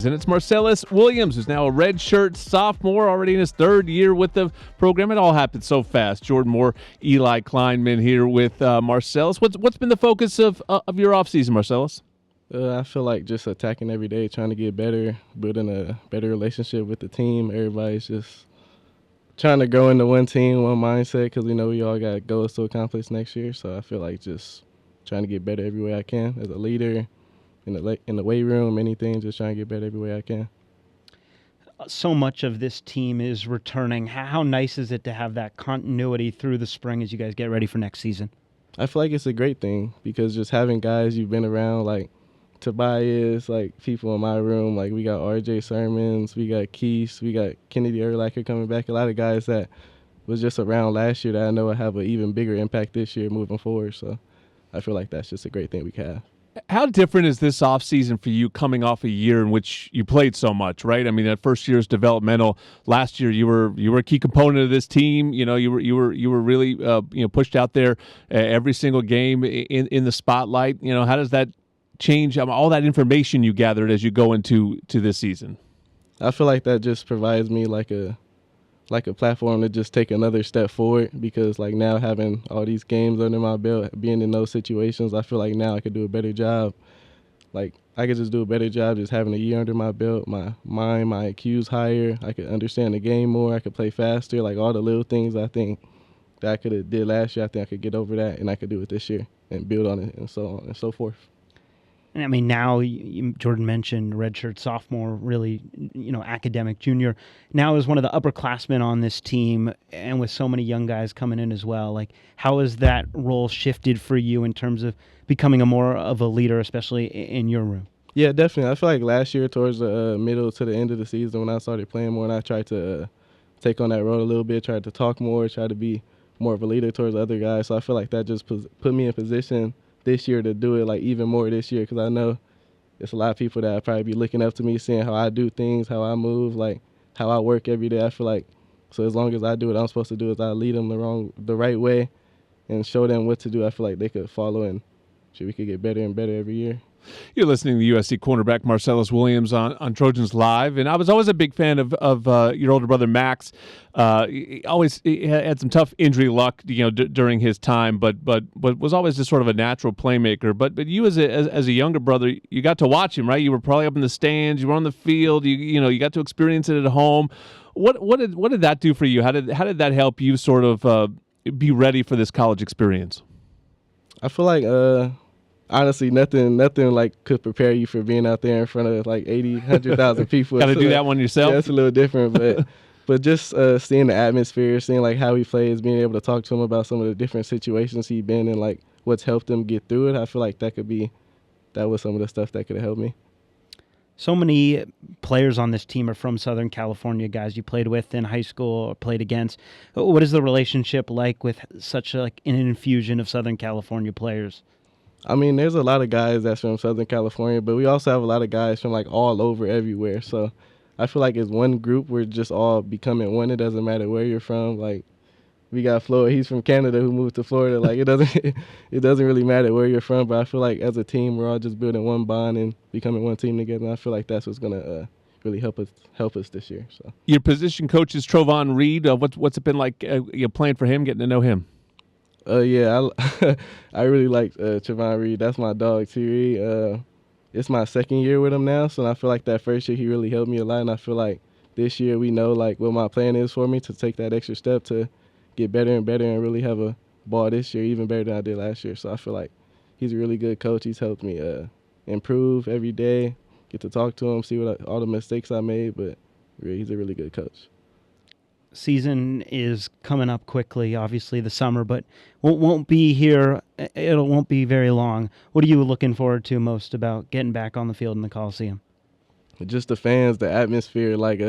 And it's Marcelles Williams, who's now a redshirt sophomore, already in his third year with the program. It all happened so fast. Jordan Moore, Eli Kleinman here with Marcelles. What's been the focus of your offseason, Marcelles? I feel like just attacking every day, trying to get better, building a better relationship with the team. Everybody's just trying to grow into one team, one mindset, because we all got goals to accomplish next year. So I feel like just trying to get better every way I can as a leader. In the weight room, anything, just trying to get better every way I can. So much of this team is returning. How nice is it to have that continuity through the spring as you guys get ready for next season? I feel like it's a great thing because just having guys you've been around, like Tobias, like people in my room, like we got RJ Sermons, we got Keese, we got Kennedy Urlacher coming back. A lot of guys that was just around last year that I know will have an even bigger impact this year moving forward. So I feel like that's just a great thing we can have. How different is this offseason for you coming off a year in which you played so much, right? I mean, that first year is developmental. Last year you were a key component of this team. You were really pushed out there every single game in the spotlight. How does that change all that information you gathered as you go into this season? I feel like that just provides me like a platform to just take another step forward because like now having all these games under my belt, being in those situations, I feel like now I could do a better job. Like I could just do a better job just having a year under my belt. My mind, my IQ's higher. I could understand the game more. I could play faster. Like all the little things I think that I could have did last year, I think I could get over that and I could do it this year and build on it and so on and so forth. And I mean, now Jordan mentioned redshirt sophomore, really, academic junior. Now is one of the upperclassmen on this team, and with so many young guys coming in as well. Like, how has that role shifted for you in terms of becoming more of a leader, especially in your room? Yeah, definitely. I feel like last year, towards the middle to the end of the season, when I started playing more, and I tried to take on that role a little bit, tried to talk more, tried to be more of a leader towards other guys. So I feel like that just put me in position this year to do it like even more this year because I know there's a lot of people that probably be looking up to me, seeing how I do things, how I move, like how I work every day. I feel like so as long as I do what I'm supposed to do, is I lead them the right way and show them what to do. I feel like they could follow and we could get better and better every year. You're listening to USC cornerback Marcelles Williams on Trojans Live, and I was always a big fan of your older brother Max. He had some tough injury luck, during his time, but was always just sort of a natural playmaker. But you as a younger brother, you got to watch him, right? You were probably up in the stands, you were on the field, you got to experience it at home. What did that do for you? How did that help you sort of be ready for this college experience? I feel like honestly, nothing like could prepare you for being out there in front of like 80, 100,000 people. Got to do that one yourself. Yeah, it's a little different, but just seeing the atmosphere, seeing like how he plays, being able to talk to him about some of the different situations he's been in, like what's helped him get through it. I feel like that was some of the stuff that could have helped me. So many players on this team are from Southern California, guys you played with in high school or played against. What is the relationship like with such an infusion of Southern California players? I mean, there's a lot of guys that's from Southern California, but we also have a lot of guys from like all over everywhere. So I feel like as one group, we're just all becoming one. It doesn't matter where you're from. Like we got Florida, he's from Canada who moved to Florida. Like it doesn't really matter where you're from. But I feel like as a team, we're all just building one bond and becoming one team together. And I feel like that's what's gonna really help us this year. So your position coach is Trovon Reed. What's it been like playing for him, getting to know him? Yeah, I really like Trovon Reed. That's my dog, T. It's my second year with him now, so I feel like that first year he really helped me a lot, and I feel like this year we know like what my plan is for me to take that extra step to get better and better and really have a ball this year even better than I did last year. So I feel like he's a really good coach. He's helped me improve every day, get to talk to him, see all the mistakes I made, but really, he's a really good coach. Season is coming up quickly, obviously the summer, but won't be here. It won't be very long. What are you looking forward to most about getting back on the field in the Coliseum? Just the fans, the atmosphere, like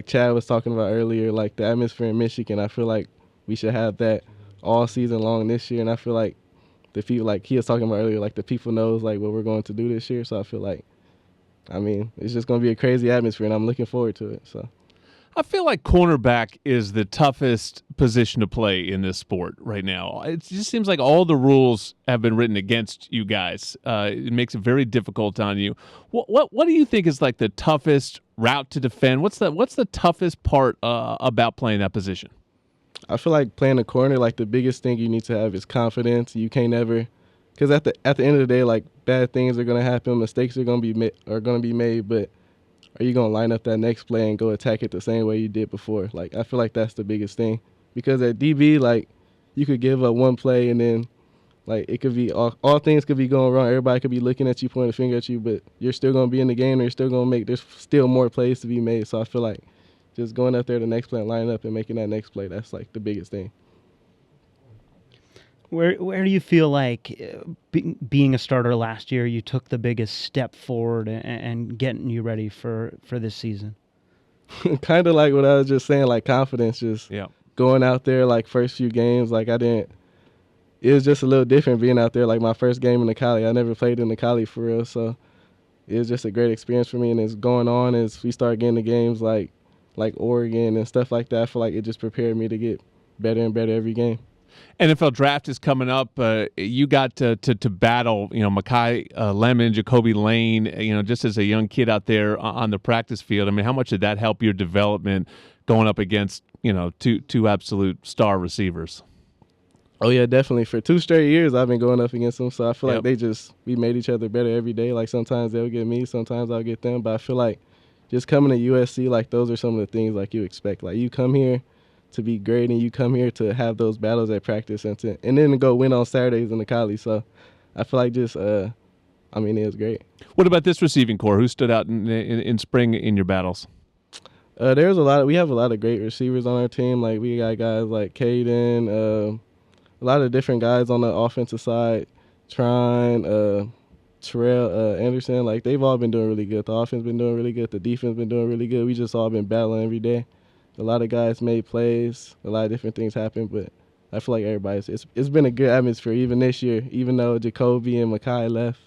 Chad was talking about earlier, like the atmosphere in Michigan. I feel like we should have that all season long this year, and I feel like the people, like he was talking about earlier, like the people knows like what we're going to do this year. So I feel like, I mean, it's just going to be a crazy atmosphere, and I'm looking forward to it. So. I feel like cornerback is the toughest position to play in this sport right now. It just seems like all the rules have been written against you guys. It makes it very difficult on you. What do you think is like the toughest route to defend? What's the toughest part about playing that position? I feel like playing a corner, like the biggest thing you need to have is confidence. You can't ever, because at the end of the day, like bad things are gonna happen, mistakes are gonna be made, but are you going to line up that next play and go attack it the same way you did before? Like, I feel like that's the biggest thing. Because at DB, like, you could give up one play and then, like, it could be all things could be going wrong. Everybody could be looking at you, pointing a finger at you, but you're still going to be in the game and you're still going to there's still more plays to be made. So I feel like just going up there the next play and lining up and making that next play, that's, like, the biggest thing. Where do you feel like being a starter last year, you took the biggest step forward and getting you ready for this season? Kind of like what I was just saying, like confidence, just going out there, like first few games, like it was just a little different being out there. Like my first game in the Coli, I never played in the Coli for real, so it was just a great experience for me. And it's going on as we start getting the games like Oregon and stuff like that. I feel like it just prepared me to get better and better every game. NFL draft is coming up. You got to battle, Makai Lemon, Jacoby Lane, just as a young kid out there on the practice field. I mean, how much did that help your development going up against, two absolute star receivers? Oh, yeah, definitely. For 2 straight years, I've been going up against them. So I feel like we made each other better every day. Like sometimes they'll get me, sometimes I'll get them. But I feel like just coming to USC, like those are some of the things like you expect. Like you come here to be great, and you come here to have those battles at practice and then to go win on Saturdays in the Coli. So I feel like just, it was great. What about this receiving core? Who stood out in spring in your battles? We have a lot of great receivers on our team. Like we got guys like Caden, a lot of different guys on the offensive side, Tryon, Terrell, Anderson. Like they've all been doing really good. The offense been doing really good. The defense been doing really good. We just all been battling every day. A lot of guys made plays. A lot of different things happened, but I feel like it's been a good atmosphere even this year. Even though Jacoby and Makai left,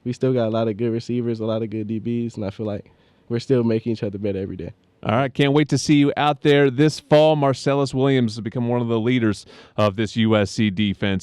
we still got a lot of good receivers, a lot of good DBs, and I feel like we're still making each other better every day. All right, can't wait to see you out there this fall. Marcelles Williams has become one of the leaders of this USC defense.